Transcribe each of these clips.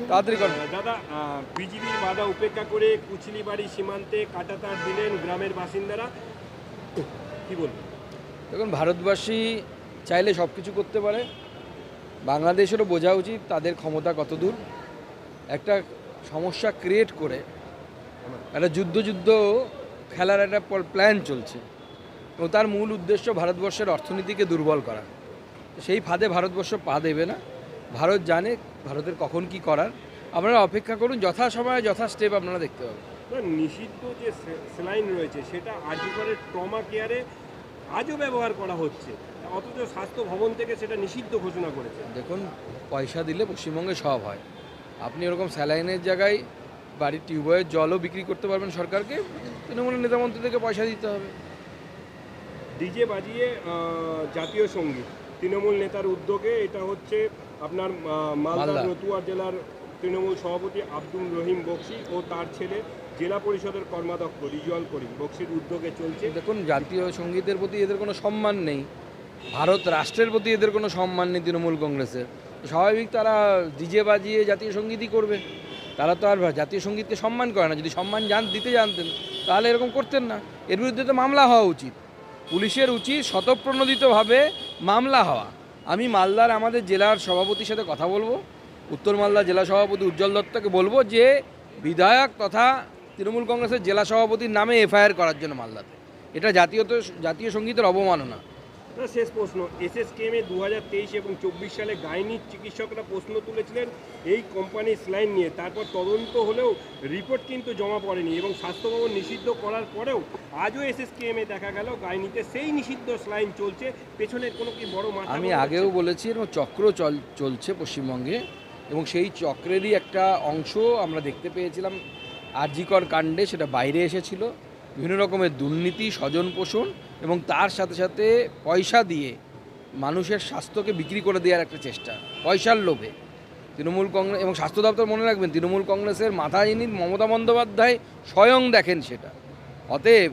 তাড়াতাড়ি করো দাদা, বিজিবির বাধা উপেক্ষা করে কুচলিবাড়ি সীমান্তে কাঁটাতার দিলেন গ্রামের বাসিন্দারা, কি বলবেন? দেখুন, ভারতবাসী চাইলে সব কিছু করতে পারে, বাংলাদেশেরও বোঝা উচিত তাদের ক্ষমতা কতদূর। একটা সমস্যা ক্রিয়েট করে একটা যুদ্ধ খেলার একটা প্ল্যান চলছে এবং তার মূল উদ্দেশ্য ভারতবর্ষের অর্থনীতিকে দুর্বল করা। সেই ফাঁদে ভারতবর্ষ পা দেবে না। ভারত জানে ভারতের কখন কি করার। আপনারা অপেক্ষা করুন, যথাসময়ে যথা স্টেপ আপনারা দেখতে পাবেন। নিষিদ্ধ যে স্যালাইন রয়েছে সেটা আরজিকরের ট্রমা কেয়ারে আজও ব্যবহার করা হচ্ছে, অথচ স্বাস্থ্য ভবন থেকে সেটা নিষিদ্ধ ঘোষণা করেছে। দেখুন, পয়সা দিলে পশ্চিমবঙ্গে সব হয়। আপনি এরকম স্যালাইনের জায়গায় বাড়ির টিউবওয়েলের জলও বিক্রি করতে পারবেন সরকারকে। তৃণমূলের নেতামন্ত্রী থেকে পয়সা দিতে হবে। ডিজে বাজিয়ে জাতীয় সঙ্গীত তৃণমূল নেতার উদ্যোগে, এটা হচ্ছে আপনার মালদা রতুয়া জেলার তৃণমূল সভাপতি আব্দুল রহিম বক্সি ও তার ছেলে জেলা পরিষদের কর্মাধ্যক্ষ রিজওয়াল করিম বক্সির উদ্যোগে চলছে। দেখুন, জাতীয় সঙ্গীতের প্রতি এদের কোনো সম্মান নেই, ভারত রাষ্ট্রের প্রতি এদের কোনো সম্মান নেই তৃণমূল কংগ্রেসের। স্বাভাবিক তারা ডিজে বাজিয়ে জাতীয় সঙ্গীতই করবে। তারা তো আর জাতীয় সঙ্গীতকে সম্মান করে না। যদি সম্মান দিতে জানতেন তাহলে এরকম করতেন না। এর বিরুদ্ধে তো মামলা হওয়া উচিত। পুলিশের উচিত স্বতঃপ্রণোদিতভাবে মামলা হওয়া। আমি মালদার আমাদের জেলার সভাপতির সাথে কথা বলবো, উত্তর মালদা জেলা সভাপতি উজ্জ্বল দত্তকে বলবো যে বিধায়ক তথা তৃণমূল কংগ্রেসের জেলা সভাপতির নামে এফআইআর করার জন্য মালদাতে। এটা জাতীয় সঙ্গীতের অবমাননা। শেষ প্রশ্ন, এসএসকেএমে 2023 এবং 24 সালে গাইনি চিকিৎসকরা প্রশ্ন তুলেছিলেন এই কোম্পানির স্যালাইন নিয়ে। তারপর তদন্ত হলেও রিপোর্ট কিন্তু জমা পড়েনি এবং স্বাস্থ্য ভবন নিষিদ্ধ করার পরেও আজও এসএসকেএমে দেখা গেল গাইনিতে সেই নিষিদ্ধ স্যালাইন চলছে। পেছনের কোনো কি বড় মাথা? আমি আগেও বলেছি এবং চক্র চলছে পশ্চিমবঙ্গে, এবং সেই চক্রেরই একটা অংশ আমরা দেখতে পেয়েছিলাম আরজিকর কাণ্ডে। সেটা বাইরে এসেছিল বিভিন্ন রকমের দুর্নীতি, স্বজন পোষণ এবং তার সাথে সাথে পয়সা দিয়ে মানুষের স্বাস্থ্যকে বিক্রি করে দেওয়ার একটা চেষ্টা, পয়সার লোভে। তৃণমূল কংগ্রেস এবং স্বাস্থ্য দপ্তর, মনে রাখবেন, তৃণমূল কংগ্রেসের মাথা যিনি মমতা বন্দ্যোপাধ্যায় স্বয়ং দেখেন সেটা। অতএব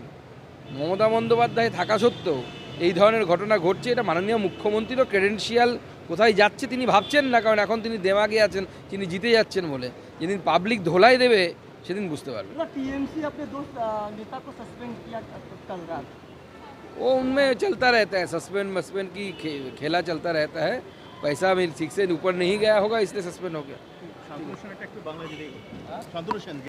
মমতা বন্দ্যোপাধ্যায় থাকা সত্ত্বেও এই ধরনের ঘটনা ঘটছে। এটা মাননীয় মুখ্যমন্ত্রীরও ক্রেডেন্সিয়াল কোথায় যাচ্ছে তিনি ভাবছেন না, কারণ এখন তিনি দেমাগে আছেন, তিনি জিতে যাচ্ছেন বলে। যেদিন পাবলিক ধোলাই দেবে সেদিন বুঝতে পারবে। टीएमसी अपने दो नेता को सस्पेंड किया कल रात। वो उनमें चलता रहता है, सस्पेंड की खेला चलता रहता है। पैसा भी ठीक से ऊपर नहीं गया होगा, इसलिए सस्पेंड हो गया।